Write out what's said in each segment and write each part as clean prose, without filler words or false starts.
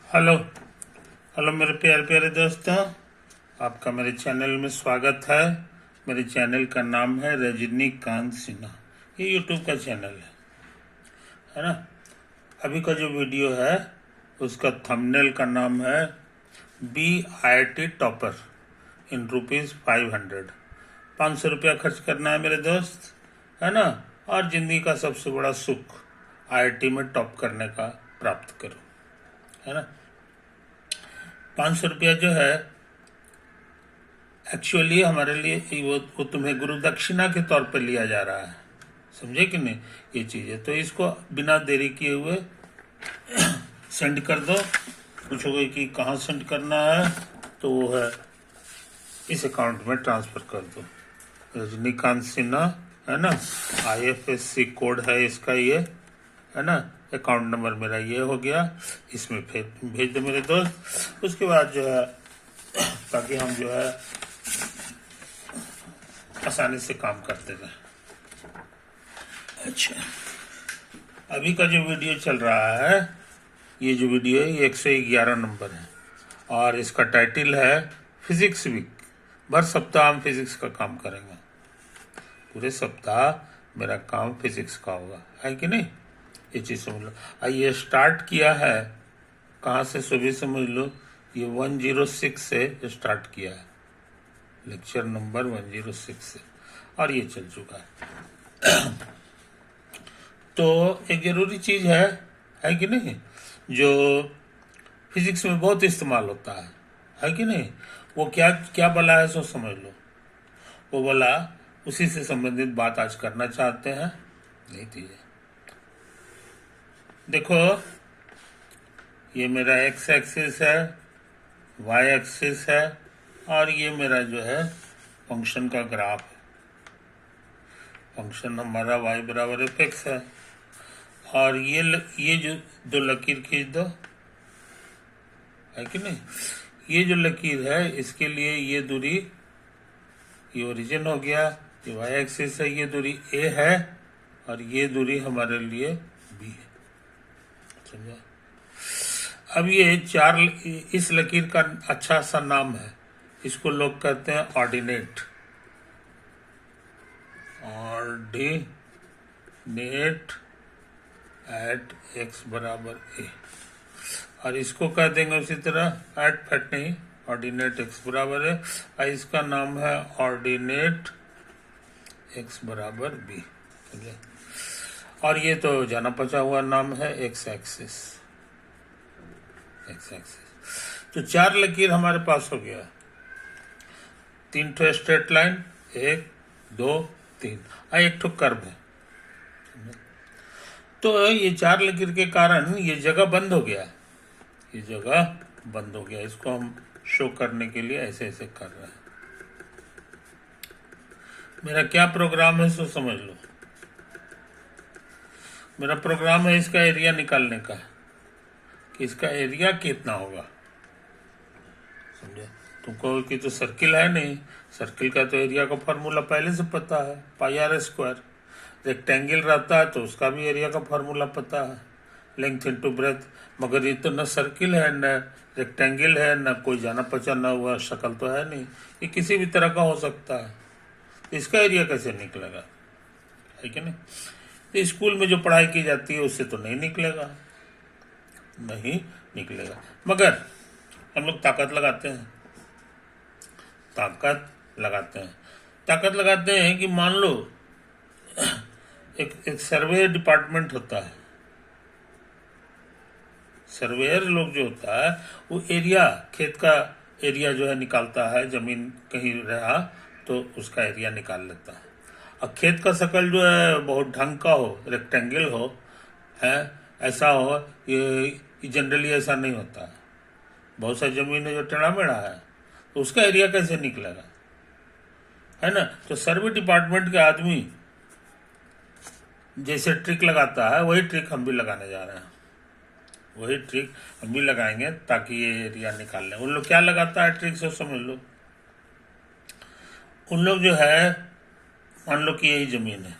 Hello hello मेरे प्यारे प्यारे दोस्तों, आपका मेरे चैनल में स्वागत है। मेरे चैनल का नाम है रजनीकांत सिन्हा। ये यूट्यूब का चैनल है ना। अभी का जो वीडियो है उसका थंबनेल का नाम है BIT टॉपर इन ₹500। 500 रुपया खर्च करना है मेरे दोस्त, है ना। और जिंदगी का सबसे बड़ा सुख IIT में टॉप करने का प्राप्त करो, है ना। 500 रुपया जो है एक्चुअली हमारे लिए वो तुम्हें गुरु दक्षिणा के तौर पर लिया जा रहा है, समझे कि नहीं। ये चीज़ है तो इसको बिना देरी किए हुए सेंड कर दो। पूछोगे कि कहाँ सेंड करना है, तो वो है इस अकाउंट में ट्रांसफ़र कर दो। रजनीकांत सिन्हा, है ना। IFSC कोड है इसका, ये है ना। अकाउंट नंबर मेरा ये हो गया, इसमें फिर भेज दो मेरे दोस्त। उसके बाद जो है ताकि हम जो है आसानी से काम करते रहे। अच्छा, अभी का जो वीडियो चल रहा है, ये जो वीडियो है ये 111 नंबर है और इसका टाइटल है फिजिक्स वीक। भर सप्ताह हम फिजिक्स का काम करेंगे। पूरे सप्ताह मेरा काम फिजिक्स का होगा, है कि नहीं। ये चीज़ समझ लो। ये स्टार्ट किया है कहाँ से, सुबह समझ लो। ये 106 से स्टार्ट किया है, लेक्चर नंबर 106 से, और ये चल चुका है। तो एक जरूरी चीज़ है कि नहीं, जो फिजिक्स में बहुत इस्तेमाल होता है कि नहीं। वो क्या क्या बला है सो समझ लो। वो बला उसी से संबंधित बात आज करना चाहते हैं। यही चीज़ है। देखो, ये मेरा एक्स एक्सिस है, वाई एक्सिस है, और ये मेरा जो है फंक्शन का ग्राफ है। फंक्शन हमारा y बराबर fx है, और ये जो दो लकीर खींच दो, है कि नहीं। ये जो लकीर है इसके लिए ये दूरी, ये ओरिजिन हो गया, ये y एक्सिस है, ये दूरी a है, और ये दूरी हमारे लिए b है, समझा। अब ये चार, इस लकीर का अच्छा सा नाम है, इसको लोग कहते हैं ऑर्डिनेट। ऑर्डिनेट एट x बराबर a, और इसको कह देंगे उसी तरह एट फैट नहीं, ऑर्डिनेट x बराबर है, और इसका नाम है ऑर्डिनेट x बराबर b, समझे। और ये तो जाना पचा हुआ नाम है x एक्सिस। तो चार लकीर हमारे पास हो गया, 3 ठो स्ट्रेट लाइन, 1 2 3, एक ठो कर्व है। तो ये चार लकीर के कारण ये जगह बंद हो गया, ये जगह बंद हो गया। इसको हम शो करने के लिए ऐसे ऐसे कर रहे हैं। मेरा क्या प्रोग्राम है सो समझ लो। मेरा प्रोग्राम है इसका एरिया निकालने का, कि इसका एरिया कितना होगा, समझे। तुमको कि तो सर्किल है नहीं, सर्किल का तो एरिया का फॉर्मूला पहले से पता है, πr²। रेक्टेंगल रहता है तो उसका भी एरिया का फॉर्मूला पता है, लेंथ इनटू ब्रेथ। मगर ये तो न सर्किल है, न रेक्टेंगल है, न कोई जाना पहचाना हुआ शक्ल तो है नहीं, ये किसी भी तरह का हो सकता है। इसका एरिया कैसे निकलेगा, है कि नहीं। तो स्कूल में जो पढ़ाई की जाती है उससे तो नहीं निकलेगा, नहीं निकलेगा। मगर हम लोग ताकत लगाते हैं, ताकत लगाते हैं कि मान लो एक सर्वे डिपार्टमेंट होता है। सर्वेयर लोग जो होता है वो एरिया, खेत का एरिया जो है निकालता है। जमीन कहीं रहा तो उसका एरिया निकाल लेता है। और खेत का शकल जो है बहुत ढंग का हो, रेक्टेंगल हो, है ऐसा हो, ये जनरली ऐसा नहीं होता है। बहुत सारी जमीन है जो टेढ़ा मेढ़ा है, तो उसका एरिया कैसे निकलेगा, है ना। तो सर्वे डिपार्टमेंट के आदमी जैसे ट्रिक लगाता है वही ट्रिक हम भी लगाने जा रहे हैं, वही ट्रिक हम भी लगाएंगे ताकि ये एरिया निकाल लें। उन लोग क्या लगाता है ट्रिक से समझ लो। उन लोग जो है, मान लो कि यही जमीन है,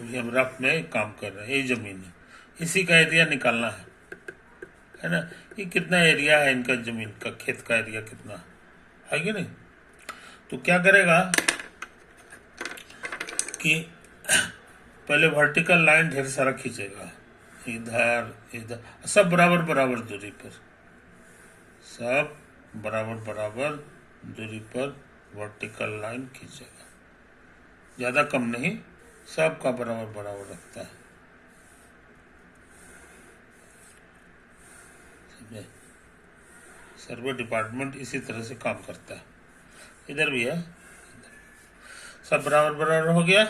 अभी हम रफ में काम कर रहे हैं, यही जमीन है, इसी का एरिया निकालना है ना। ये कितना एरिया है इनका, जमीन का, खेत का एरिया कितना है कि नहीं। तो क्या करेगा कि पहले वर्टिकल लाइन ढेर सारा खींचेगा, इधर इधर, सब बराबर बराबर दूरी पर, सब बराबर बराबर दूरी पर वर्टिकल लाइन खींचेगा, ज़्यादा कम नहीं, सब का बराबर बराबर रखता है, समझे। सर्वे डिपार्टमेंट इसी तरह से काम करता है। इधर भी है, सब बराबर बराबर हो गया।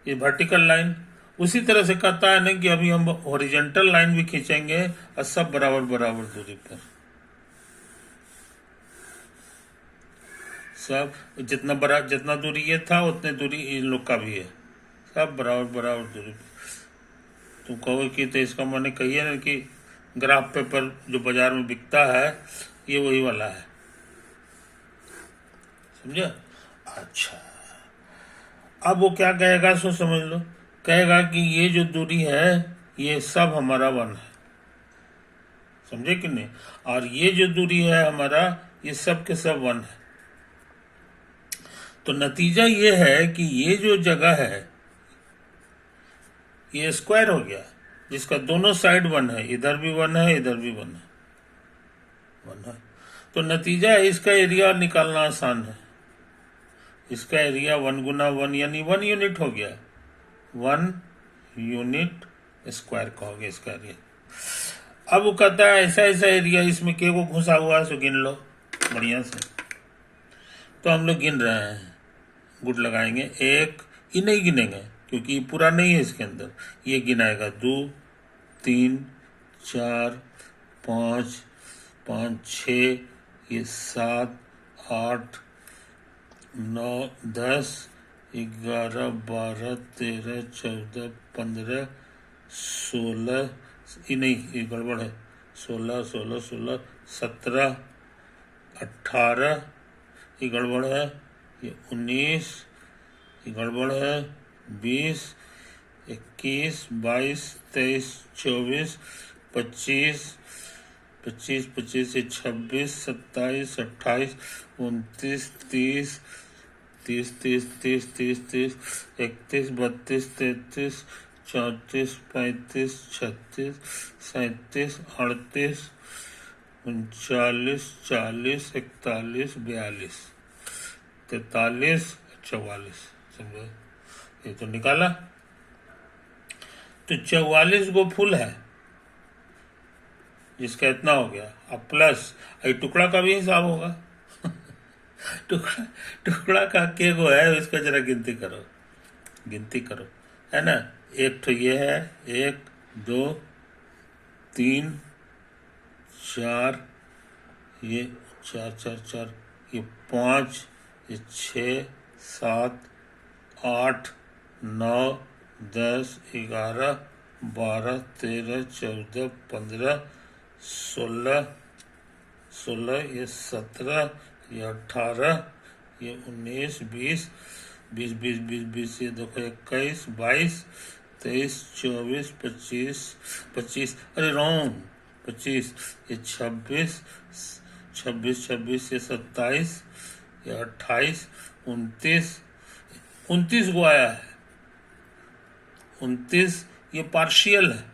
ये वर्टिकल लाइन उसी तरह से कहता है ना कि अभी हम हॉरिजॉन्टल लाइन भी खींचेंगे और सब बराबर बराबर दूरी पर, सब जितना दूरी ये था उतने दूरी इन लोग का भी है, सब बराबर बराबर दूरी पर। तुम कहो कि तो इसका माने कहिए ना कि ग्राफ पेपर जो बाजार में बिकता है ये वही वाला है, समझे। अच्छा, अब वो क्या कहेगा सो समझ लो, कहेगा कि ये जो दूरी है ये सब हमारा वन है, समझे कि नहीं, और ये जो दूरी है हमारा ये सब के सब वन है। तो नतीजा ये है कि ये जो जगह है ये स्क्वायर हो गया, जिसका दोनों साइड वन है, इधर भी वन है इधर भी वन है। तो नतीजा है इसका एरिया निकालना आसान है। इसका एरिया 1 गुना 1 यानी 1 यूनिट हो गया, 1 यूनिट स्क्वायर का हो गया इसका एरिया। अब वो कहता है ऐसा ऐसा एरिया इसमें के को घुसा हुआ है, सो गिन लो बढ़िया से। तो हम लोग गिन रहे हैं, गुड लगाएंगे, एक, ये नहीं गिनेंगे क्योंकि ये पूरा नहीं है इसके अंदर, ये गिनाएगा 2 3 4 5 5 6, ये 7 8 9 10 11 12 13 14 15 16, ये नहीं, ये गड़बड़ है, 16 16 16 17 18, ये गड़बड़ है, ये 19, ये गड़बड़ है, 20 21 22 23 24 25 25 25 से 26 27 28 29 30 30 30 30 30 30 31 32 33 34 35 36 37 38 39 40 41 42 43 44, समझो। ये तो निकाला, तो 44 गो फुल है जिसका इतना हो गया। अब प्लस ये टुकड़ा का भी हिसाब होगा टुकड़ा का के गो है, इसका जरा गिनती करो, है ना। एक तो ये है, 1 2 3 4, ये 4 4 4, ये 5, ये 6 7 8 9 10 11 12 13 14 15 16 16, ये 17, ये 18, ये 19 20 20 20 20 20, ये देखो 21 22 23 24 25 25, अरे रॉन्ग, 25, ये 26 26 26, ये 27, ये 28 29 29 को आया है, 29, ये पार्शियल है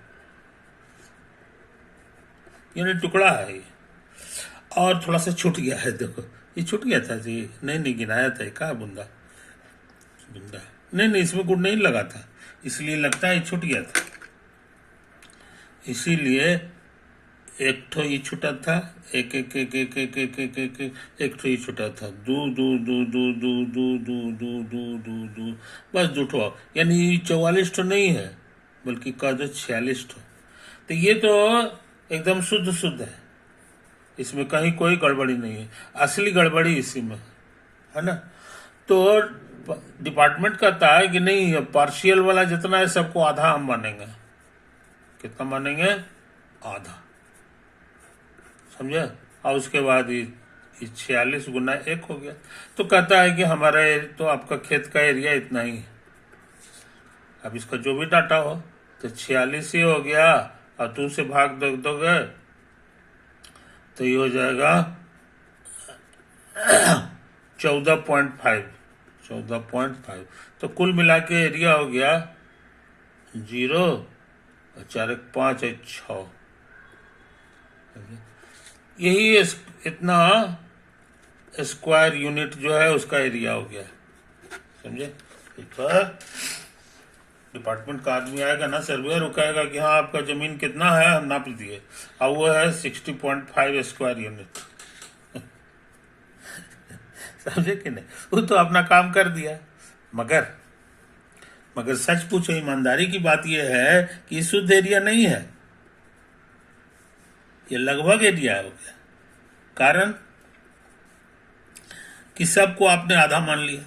यानी टुकड़ा है ये, और थोड़ा सा छूट गया है, देखो ये छूट गया था जी, नहीं गिनाया था, कहा बुंदा नहीं इसमें गुड़ नहीं लगा था, इसलिए लगता है छूट गया था, इसीलिए एक ठो ये छूटा था, एक एक एक एक एक एक एक एक एक ठो ये छूटा था, दो दो दो दो दो दो दो दो दो दो दो, बस 2 ठो, यानी 44 ठो नहीं है बल्कि कह दो 46 ठो। तो ये तो एकदम शुद्ध है, इसमें कहीं कोई गड़बड़ी नहीं है, असली गड़बड़ी इसी में है ना। तो डिपार्टमेंट कहता है कि नहीं, पार्शियल वाला जितना है सबको आधा हम मानेंगे, कितना मानेंगे, आधा, समझे। और उसके बाद ये 46 गुना 1 हो गया, तो कहता है कि हमारा तो आपका खेत का एरिया इतना ही है। अब इसका जो भी डाटा हो तो 46 ही हो गया, और 2 से भाग दोगे तो ये हो जाएगा 14.5। 14.5 तो कुल मिला के एरिया हो गया 0 और 4 1 5 6। यही इतना स्क्वायर यूनिट जो है उसका एरिया हो गया, समझे। पर डिपार्टमेंट का आदमी आएगा ना, सर्वेयर, वो कहेगा कि हाँ आपका जमीन कितना है, हम नाप दिए, अब वो है 60.5 स्क्वायर यूनिट। समझे कि नहीं, वो तो अपना काम कर दिया। मगर सच पूछो, ईमानदारी की बात यह है कि शुद्ध एरिया नहीं है, ये लगभग एरिया हो गया। कारण कि सबको आपने आधा मान लिया,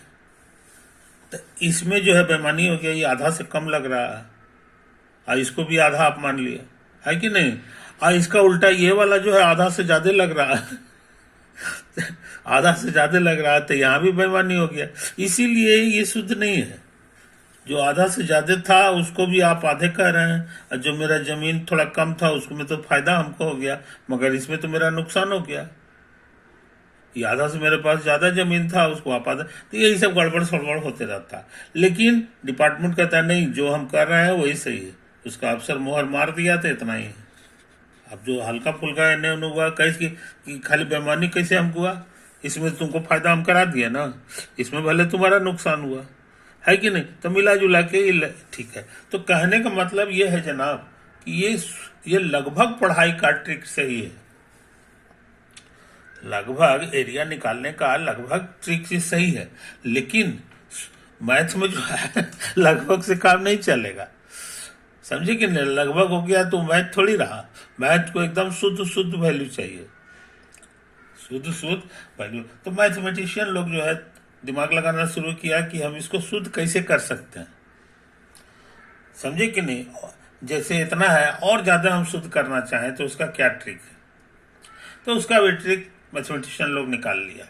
तो इसमें जो है बेईमानी हो गया, ये आधा से कम लग रहा है और इसको भी आधा आप मान लिया, है कि नहीं। और इसका उल्टा ये वाला जो है आधा से ज्यादा लग रहा है आधा से ज्यादा लग रहा है, तो यहाँ भी बेईमानी हो गया। इसीलिए ये शुद्ध नहीं है। जो आधा से ज्यादा था उसको भी आप आधे कह रहे हैं, और जो मेरा जमीन थोड़ा कम था उसको में तो फायदा हमको हो गया, मगर इसमें तो मेरा नुकसान हो गया। ये आधा से मेरे पास ज्यादा जमीन था, उसको आप आधा, तो यही सब गड़बड़ सड़बड़ होते रहता। लेकिन डिपार्टमेंट कहता नहीं, जो हम कर रहे हैं वही सही है, उसका अफसर मोहर मार दिया तो इतना ही है। अब जो हल्का फुल्का इन्हें उन्हें हुआ कैसे कि खाली बेईमानी कैसे हमको हुआ, इसमें तुमको फायदा हम करा दिया ना, इसमें भले तुम्हारा नुकसान हुआ, है कि नहीं। तो मिला जुला के ठीक है। तो कहने का मतलब ये है जनाब कि ये लगभग पढ़ाई का ट्रिक सही है, लगभग एरिया निकालने का लगभग ट्रिक ही सही है, लेकिन मैथ में जो है लगभग से काम नहीं चलेगा, समझे कि नहीं। लगभग हो गया तो मैथ थोड़ी रहा, मैथ को एकदम शुद्ध वैल्यू चाहिए, शुद्ध वैल्यू। तो मैथमेटिशियन लोग जो है दिमाग लगाना शुरू किया कि हम इसको शुद्ध कैसे कर सकते हैं, समझे कि नहीं। जैसे इतना है और ज्यादा हम शुद्ध करना चाहें तो उसका क्या ट्रिक है, तो उसका भी ट्रिक मैथमेटिशियन लोग निकाल लिया,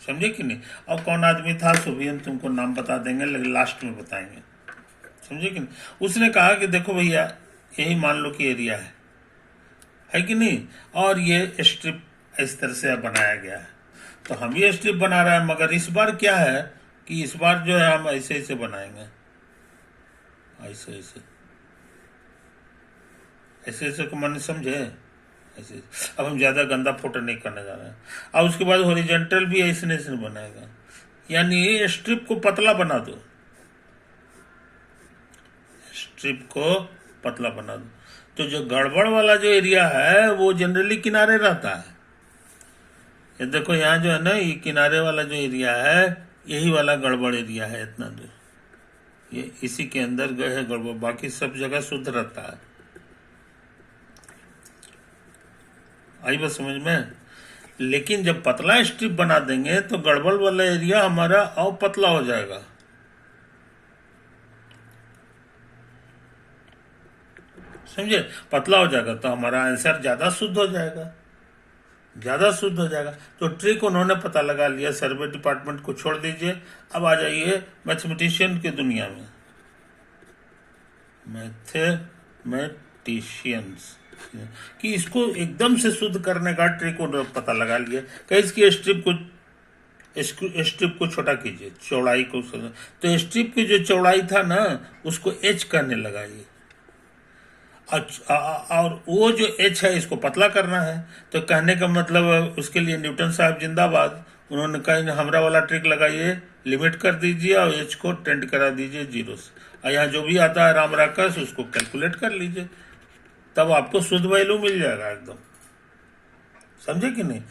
समझे कि नहीं। और कौन आदमी था सो भी हम तुमको नाम बता देंगे, लेकिन लास्ट में बताएंगे, समझे कि नहीं। उसने कहा कि देखो भैया, यही मान लो कि एरिया है कि नहीं, और ये स्ट्रिप इस तरह से बनाया गया है, तो हम ये स्ट्रिप बना रहे हैं। मगर इस बार क्या है कि इस बार जो है हम ऐसे ऐसे बनाएंगे, ऐसे को मन समझे, ऐसे। अब हम ज्यादा गंदा फोटो नहीं करने जा रहे हैं। और उसके बाद हॉरिजॉन्टल भी ऐसे बनाएगा, यानी स्ट्रिप को पतला बना दो, स्ट्रिप को पतला बना दो। तो जो गड़बड़ वाला जो एरिया है वो जनरली किनारे रहता है। ये देखो यहाँ जो है ना, ये किनारे वाला जो एरिया है यही वाला गड़बड़ एरिया है, इतना दूर, ये इसी के अंदर गए है गड़बड़, बाकी सब जगह शुद्ध रहता है। आई बात समझ में। लेकिन जब पतला स्ट्रिप बना देंगे तो गड़बड़ वाला एरिया हमारा और पतला हो जाएगा, समझे, पतला हो जाएगा, तो हमारा आंसर ज्यादा शुद्ध हो जाएगा, ज्यादा शुद्ध हो जाएगा। तो ट्रिक उन्होंने पता लगा लिया, सर्वे डिपार्टमेंट को छोड़ दीजिए, अब आ जाइए मैथमेटिशियन की दुनिया में। मैथमेटिशियंस कि इसको एकदम से शुद्ध करने का ट्रिक उन्होंने पता लगा लिया कि इसकी स्ट्रिप को छोटा कीजिए, चौड़ाई को। तो स्ट्रिप की जो चौड़ाई था ना उसको एच करने लगाइए, और वो जो एच है इसको पतला करना है। तो कहने का मतलब उसके लिए न्यूटन साहब जिंदाबाद, उन्होंने कहा हमरा वाला ट्रिक लगाइए, लिमिट कर दीजिए और एच को टेंड करा दीजिए 0 से, और यहाँ जो भी आता है राम राकस उसको कैलकुलेट कर लीजिए, तब आपको शुद्ध वैल्यू मिल जाएगा एकदम, समझे कि नहीं।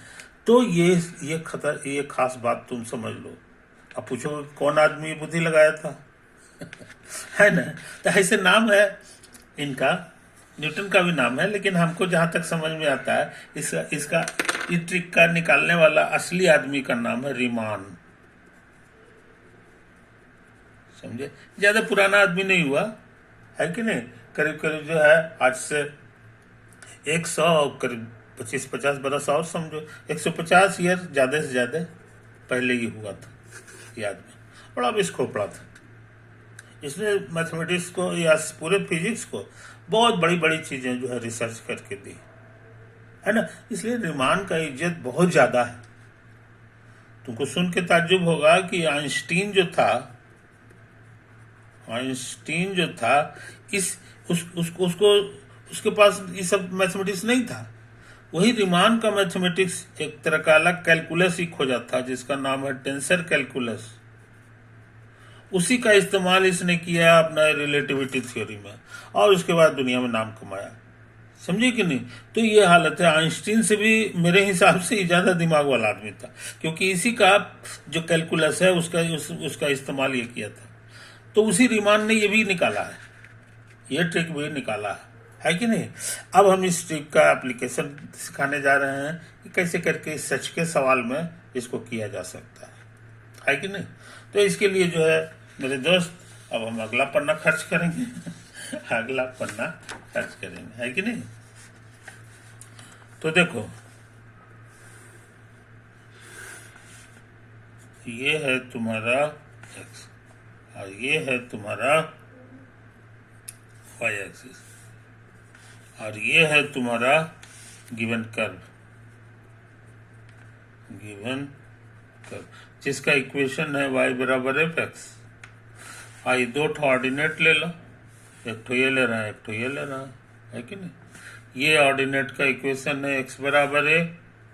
तो ये खास बात तुम समझ लो। अब पूछो कौन आदमी बुद्धि लगाया था है ना। तो ऐसे नाम है इनका, न्यूटन का भी नाम है, लेकिन हमको जहां तक समझ में आता है इसका इस ट्रिक का निकालने वाला असली आदमी का नाम है रीमान, समझे। ज्यादा पुराना आदमी नहीं हुआ, है कि नहीं। करीब करीब जो है आज से 100 करीब 25-50 बरस और समझो 150 ईयर ज्यादा से ज्यादा पहले ही हुआ था। ये आदमी बड़ा विस्फोपड़ा था, इसने मैथमेटिक्स को या पूरे फिजिक्स को बहुत बड़ी बड़ी चीजें जो है रिसर्च करके दी, है ना। इसलिए रीमान का इज्जत बहुत ज्यादा है। तुमको सुन के ताज्जुब होगा कि आइंस्टीन जो था इस उसको उसके पास ये सब मैथमेटिक्स नहीं था। वही रीमान का मैथमेटिक्स एक तरह का अलग कैलकुलस ही खोजा था जिसका नाम है टेंसर कैलकुलस। उसी का इस्तेमाल इसने किया अपना रिलेटिविटी थ्योरी में और उसके बाद दुनिया में नाम कमाया। समझे कि नहीं। तो ये हालत है। आइंस्टीन से भी मेरे हिसाब से ही ज्यादा दिमाग वाला आदमी था, क्योंकि इसी का जो कैलकुलस है उसका इस्तेमाल ये किया था। तो उसी रीमान ने ये भी निकाला है, ये ट्रिक भी निकाला है कि नहीं। अब हम इस ट्रिक का एप्लीकेशन सिखाने जा रहे हैं कि कैसे करके सच के सवाल में इसको किया जा सकता है कि नहीं। तो इसके लिए जो है मेरे दोस्त, अब हम अगला पन्ना खर्च करेंगे अगला पन्ना खर्च करेंगे, है कि नहीं। तो देखो, ये है तुम्हारा x और ये है तुम्हारा y एक्सिस और ये है तुम्हारा गिवन कर्व जिसका इक्वेशन है y बराबर एफ एक्स। आई दो ऑर्डिनेट ले लो, एक तो ये ले रहा है, एक तो ये ले रहा है कि नहीं। ये ऑर्डिनेट का इक्वेशन है x बराबर a,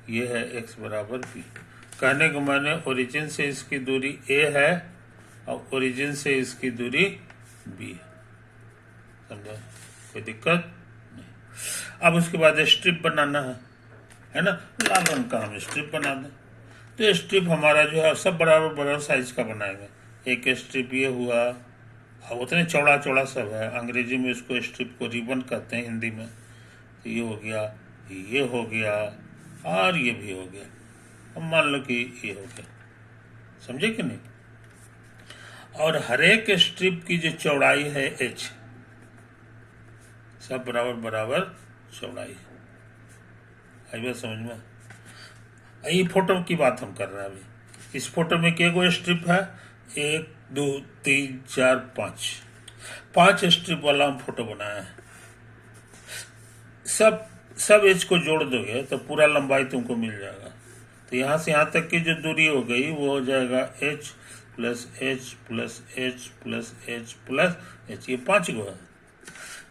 ये है x बराबर b। कहने को मैंने ओरिजिन से इसकी दूरी a है और ओरिजिन से इसकी दूरी b है। समझा, कोई दिक्कत नहीं। अब उसके बाद स्ट्रिप बनाना है ना। लाल रंग का हम स्ट्रिप बना दें। तो स्ट्रिप हमारा जो है सब बराबर बराबर साइज का बनाएंगे। एक स्ट्रिप ये हुआ, अब उतने चौड़ा चौड़ा सब है। अंग्रेजी में इसको स्ट्रिप को रिबन कहते हैं, हिंदी में। तो ये हो गया, ये हो गया और ये भी हो गया। अब मान लो कि ये हो गया, समझे कि नहीं। और हर एक स्ट्रिप की जो चौड़ाई है h, सब बराबर बराबर चौड़ाई है। आई बात समझ में। ये फोटो की बात हम कर रहे हैं अभी। इस फोटो में के गो स्ट्रिप है, 1 2 3 4 5 स्ट्रिप वाला हम फोटो बनाया है। सब एच को जोड़ दोगे तो पूरा लंबाई तुमको मिल जाएगा। तो यहाँ से यहाँ तक की जो दूरी हो गई वो हो जाएगा h plus H plus H plus H plus H, ये 5 गो है।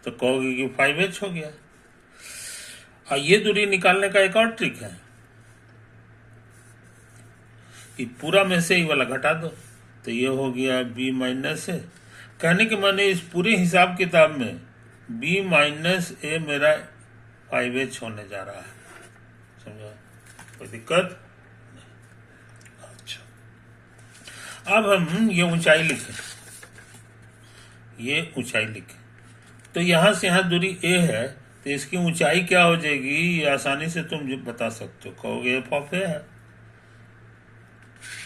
तो कहोगे कि 5h हो गया। और ये दूरी निकालने का एक और ट्रिक है कि पूरा में से ही वाला घटा दो, तो ये हो गया b माइनस ए। कहने के माने इस पूरे हिसाब किताब में b माइनस ए मेरा 5h होने जा रहा है। समझा, कोई दिक्कत। अच्छा, अब हम ये ऊंचाई लिखें, ये ऊंचाई लिखें। तो यहां से यहां दूरी a है, तो इसकी ऊंचाई क्या हो जाएगी, ये आसानी से तुम बता सकते हो। कहोगे एफ ऑफ ए है,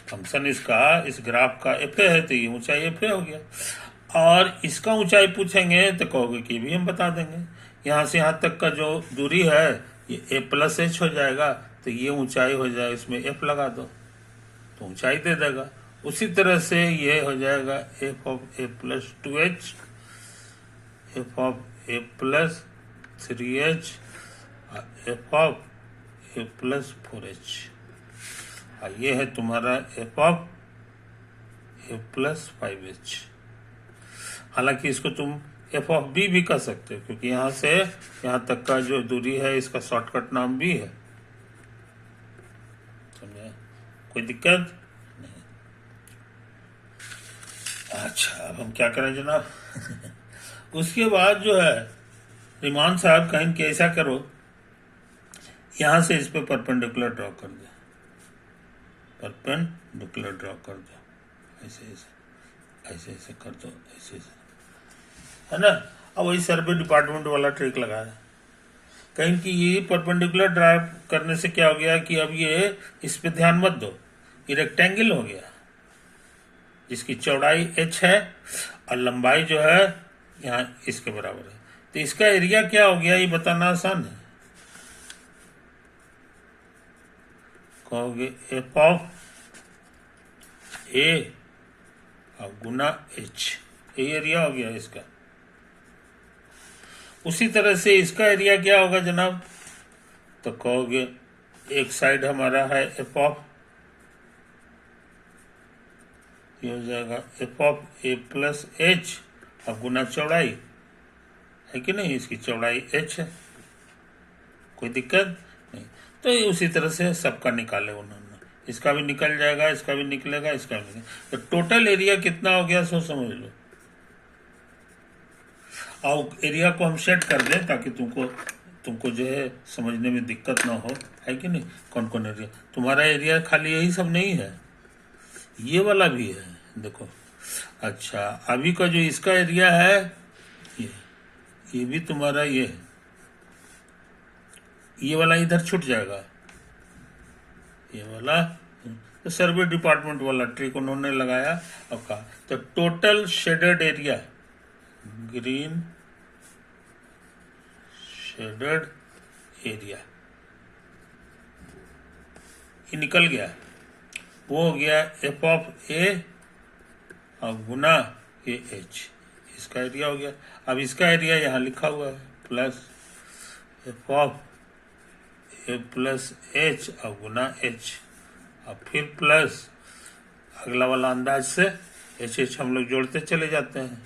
फंक्शन इसका, इस ग्राफ का एफ है, तो ये ऊंचाई एफ हो गया। और इसका ऊंचाई पूछेंगे तो कहोगे कि भी हम बता देंगे। यहाँ से यहाँ तक का जो दूरी है ये ए प्लस एच हो जाएगा, तो ये ऊंचाई हो जाएगा, इसमें एफ लगा दो तो ऊंचाई दे देगा। उसी तरह से ये हो जाएगा F of A plus 2h, F of A plus 3h, F of A plus 4h। ये है तुम्हारा F of A plus 5h। हालांकि इसको तुम एफ ऑफ बी भी कह सकते हो, क्योंकि यहां से यहां तक का जो दूरी है इसका शॉर्टकट नाम भी है। समझे, कोई दिक्कत नहीं। अच्छा, अब हम क्या करें जनाब उसके बाद जो है रीमान साहब कहें कि ऐसा करो, यहां से इस पे परपेंडिकुलर ड्रॉ कर दो, परपेंडिकुलर ड्रॉ कर दो, ऐसे ऐसे ऐसे ऐसे कर दो, ऐसे ऐसे, है ना। अब वही सर्वे डिपार्टमेंट वाला ट्रिक लगा है। कहीं कि ये परपेंडिकुलर ड्राइव करने से क्या हो गया कि अब ये इस पे ध्यान मत दो, ये रेक्टेंगल हो गया जिसकी चौड़ाई h है और लंबाई जो है यहाँ इसके बराबर है। तो इसका एरिया क्या हो गया ये बताना आसान है। कहोगे एफ ऑफ ए और गुना h, ये एरिया हो गया इसका। उसी तरह से इसका एरिया क्या होगा जनाब, तो कहोगे एक साइड हमारा है एफ ऑफ, ये हो जाएगा F of A plus H अब गुना चौड़ाई है कि नहीं, इसकी चौड़ाई एच है, कोई दिक्कत नहीं। तो ये उसी तरह से सबका निकाले उन्होंने, इसका भी निकल जाएगा, इसका भी निकलेगा, इसका भी निकलेगा। तो टोटल एरिया कितना हो गया सो समझ लो। और एरिया को हम सेट कर दें ताकि तुमको जो है समझने में दिक्कत ना हो, है कि नहीं। कौन कौन एरिया तुम्हारा, एरिया खाली यही सब नहीं है, ये वाला भी है, देखो। अच्छा, अभी का जो इसका एरिया है ये भी तुम्हारा ये है, ये वाला इधर छूट जाएगा, ये वाला तो सर्वे डिपार्टमेंट वाला ट्रिक उन्होंने लगाया और कहा तो total shaded area, green shaded area, ये निकल गया, वो हो गया एफ ऑफ ए और गुना ए एच, इसका एरिया हो गया। अब इसका एरिया यहाँ लिखा हुआ है plus F of A plus H और गुना एच, और फिर प्लस अगला वाला अंदाज से एच एच हम लोग जोड़ते चले जाते हैं,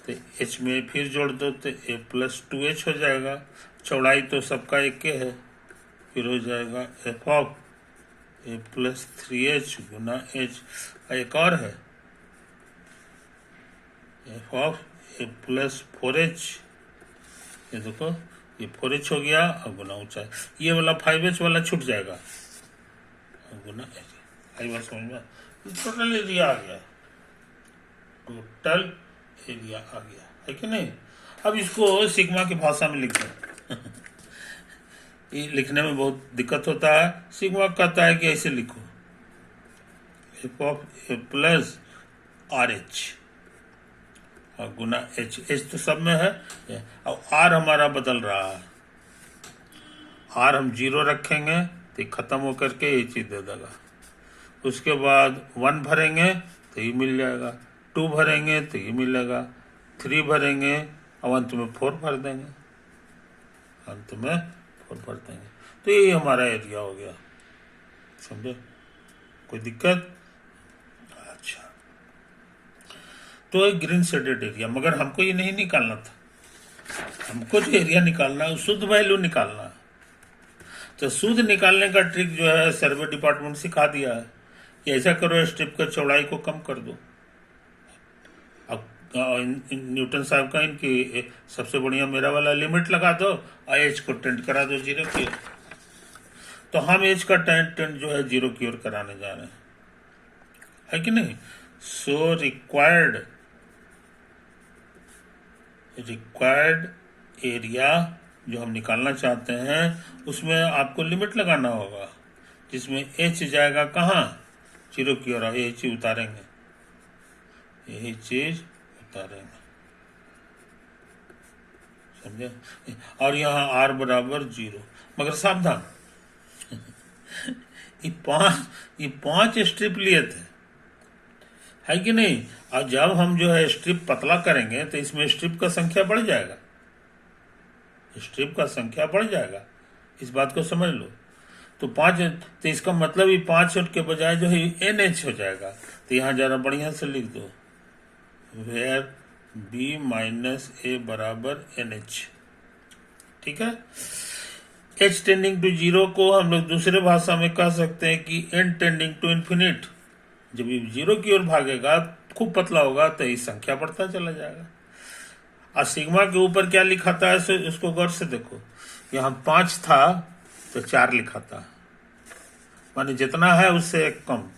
तो एच में फिर जोड़ दो तो ए प्लस 2h हो जाएगा, चौड़ाई तो सबका एक के है, फिर हो जाएगा F of A plus 3h Guna H, एक और है F of A plus 4h, ये देखो ये 4h हो गया और गुना ऊंचाई, ये वाला 5h वाला छूट जाएगा और गुना एच। आई बात समझ में, टोटल एरिया आ गया, टोटल एरिया आ गया, है कि नहीं। अब इसको सिग्मा की भाषा में लिख दो ये लिखने में बहुत दिक्कत होता है, सिग्मा कहता है कि ऐसे लिखो F of A plus R H और गुना एच, एच तो सब में है, और आर हमारा बदल रहा है, आर हम 0 रखेंगे तो खत्म होकर के ये चीज दे देगा, उसके बाद 1 भरेंगे तो ये मिल जाएगा, 2 भरेंगे तो ये मिलेगा, 3 भरेंगे और अंत में 4 भर देंगे, अंत में 4 भर देंगे, तो ये हमारा एरिया हो गया, समझे, कोई दिक्कत। अच्छा, तो एक ग्रीन शेडेड एरिया, मगर हमको ये नहीं निकालना था, हमको जो एरिया निकालना है शुद्ध वैल्यू निकालना है। तो शुद्ध निकालने का ट्रिक जो है सर्वे डिपार्टमेंट सिखा दिया है कि ऐसा करो, स्ट्रिप का चौड़ाई को कम कर दो। अब न्यूटन साहब का इनकी सबसे बढ़िया मेरा वाला लिमिट लगा दो और एच को टेंड करा दो 0 की, तो हम एच का टेंड जो है 0 की ओर कराने जा रहे हैं, है कि नहीं। सो रिक्वायर्ड एरिया जो हम निकालना चाहते हैं उसमें आपको लिमिट लगाना होगा, जिसमें एच जाएगा कहाँ, 0 की ओर, यही चीज उतारेंगे, यही चीज उतारेंगे, समझे। और यहाँ आर बराबर 0, मगर सावधान ये पांच स्ट्रिप लिए थे, है कि नहीं। और जब हम जो है स्ट्रिप पतला करेंगे तो इसमें स्ट्रिप का संख्या बढ़ जाएगा, स्ट्रिप का संख्या बढ़ जाएगा, इस बात को समझ लो। तो 5, तो इसका मतलब ये 5 के बजाय जो है NH हो जाएगा, तो यहाँ जरा बढ़िया से लिख दो वेयर B माइनस A बराबर NH, ठीक है। H टेंडिंग टू 0 को हम लोग दूसरे भाषा में कह सकते हैं कि N टेंडिंग टू इन्फिनिट, जब ये 0 की ओर भागेगा खूब पतला होगा तो ये संख्या बढ़ता चला जाएगा। और सिग्मा के ऊपर क्या लिखा था उसको गौर से देखो, यहाँ 5 था तो 4 लिखा था, माने जितना है उससे एक कम,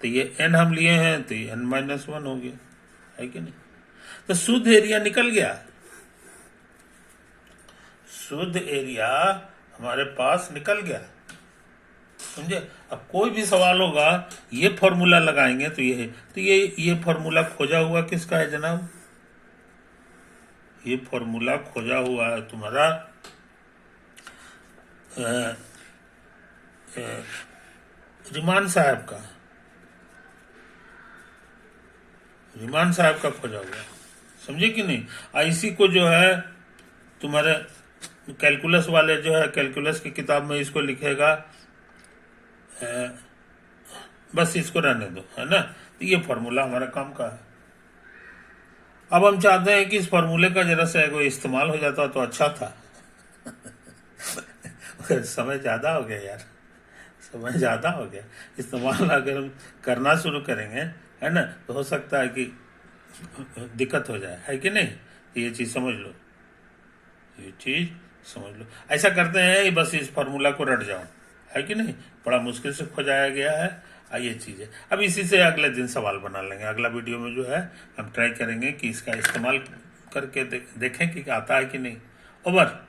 तो ये n हम लिए हैं तो ये n-1 हो गया, है कि नहीं। तो शुद्ध एरिया निकल गया, शुद्ध एरिया हमारे पास निकल गया, समझे। अब कोई भी सवाल होगा ये फॉर्मूला लगाएंगे तो ये है, तो ये फॉर्मूला खोजा हुआ किसका है जनाब, ये फॉर्मूला खोजा हुआ है तुम्हारा रिमान साहब का, रिमान साहब का खोजा हुआ, समझे कि नहीं। इसी को जो है तुम्हारे कैलकुलस वाले जो है कैलकुलस की किताब में इसको लिखेगा बस इसको रहने दो, है ना। तो ये फॉर्मूला हमारा काम का है। अब हम चाहते हैं कि इस फॉर्मूले का जरा सा कोई इस्तेमाल हो जाता तो अच्छा था। समय ज्यादा हो गया यार, समय ज्यादा हो गया। इस्तेमाल अगर हम करना शुरू करेंगे, है ना, तो हो सकता है कि दिक्कत हो जाए, है कि नहीं। ये चीज समझ लो, ये चीज समझ लो। ऐसा करते हैं बस इस फार्मूला को रट जाओ, है कि नहीं। बड़ा मुश्किल से खोजाया गया है, ये चीज है। अब इसी से अगले दिन सवाल बना लेंगे। अगला वीडियो में जो है हम ट्राई करेंगे कि इसका इस्तेमाल करके देखें कि आता है कि नहीं। ओवर।